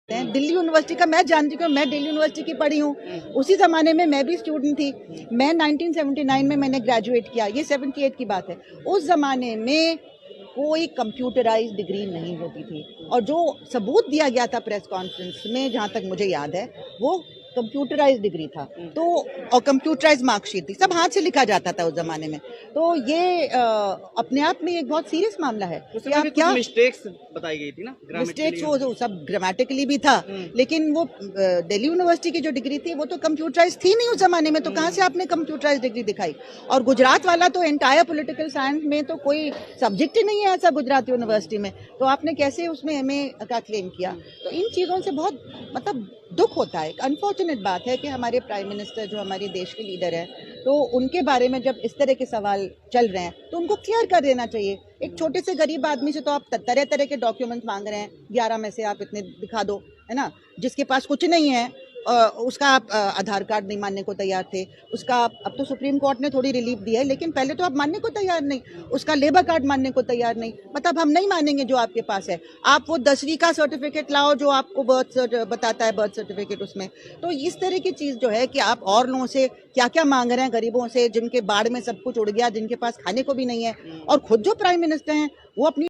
Delhi university का मैं जानती हूँ, मैं दिल्ली यूनिवर्सिटी की पढ़ी हूँ। उसी ज़माने में मैं भी स्टूडेंट थी। मैं 1979 में मैंने ग्रेजुएट किया, ये 78 की बात है। उस ज़माने में कोई कंप्यूटराइज्ड डिग्री नहीं होती थी और जो सबूत दिया गया था प्रेस कॉन्फ्रेंस में, जहाँ तक मुझे याद है, वो कंप्यूटराइज्ड डिग्री था। तो और कंप्यूटराइज्ड मार्कशीट थी, सब हाथ से लिखा जाता था उस ज़माने में। तो ये अपने आप में एक बहुत सीरियस मामला है कि आप क्या मिस्टेक्स बताई गई थी ना, मिस्टेक्स, वो सब ग्रामेटिकली भी था, लेकिन वो दिल्ली यूनिवर्सिटी की जो डिग्री थी वो तो कंप्यूटराइज थी नहीं उस जमाने में, तो कहाँ से आपने कंप्यूटराइज डिग्री दिखाई। और गुजरात वाला तो एंटायर पॉलिटिकल साइंस में तो कोई सब्जेक्ट ही नहीं है ऐसा गुजरात यूनिवर्सिटी में, तो आपने कैसे उसमें एमए का क्लेम किया। तो इन चीज़ों से बहुत मतलब दुख होता है। अनफॉर्चुनेट बात है कि हमारे प्राइम मिनिस्टर जो हमारे देश के लीडर हैं, तो उनके बारे में जब इस तरह के सवाल चल रहे हैं तो उनको क्लियर कर देना चाहिए। एक छोटे से गरीब आदमी से तो आप तरह तरह के डॉक्यूमेंट मांग रहे हैं, 11 में से आप इतने दिखा दो, है ना। जिसके पास कुछ नहीं है उसका आप आधार कार्ड नहीं मानने को तैयार थे, उसका अब तो सुप्रीम कोर्ट ने थोड़ी रिलीफ दी है, लेकिन पहले तो आप मानने को तैयार नहीं, उसका लेबर कार्ड मानने को तैयार नहीं। मतलब हम नहीं मानेंगे जो आपके पास है, आप वो 10वीं का सर्टिफिकेट लाओ जो आपको बताता है बर्थ सर्टिफिकेट उसमें। तो इस तरह की चीज़ जो है कि आप और लोगों से क्या क्या मांग रहे हैं, गरीबों से जिनके बाढ़ में सब कुछ उड़ गया, जिनके पास खाने को भी नहीं है, और खुद जो प्राइम मिनिस्टर हैं वो अपनी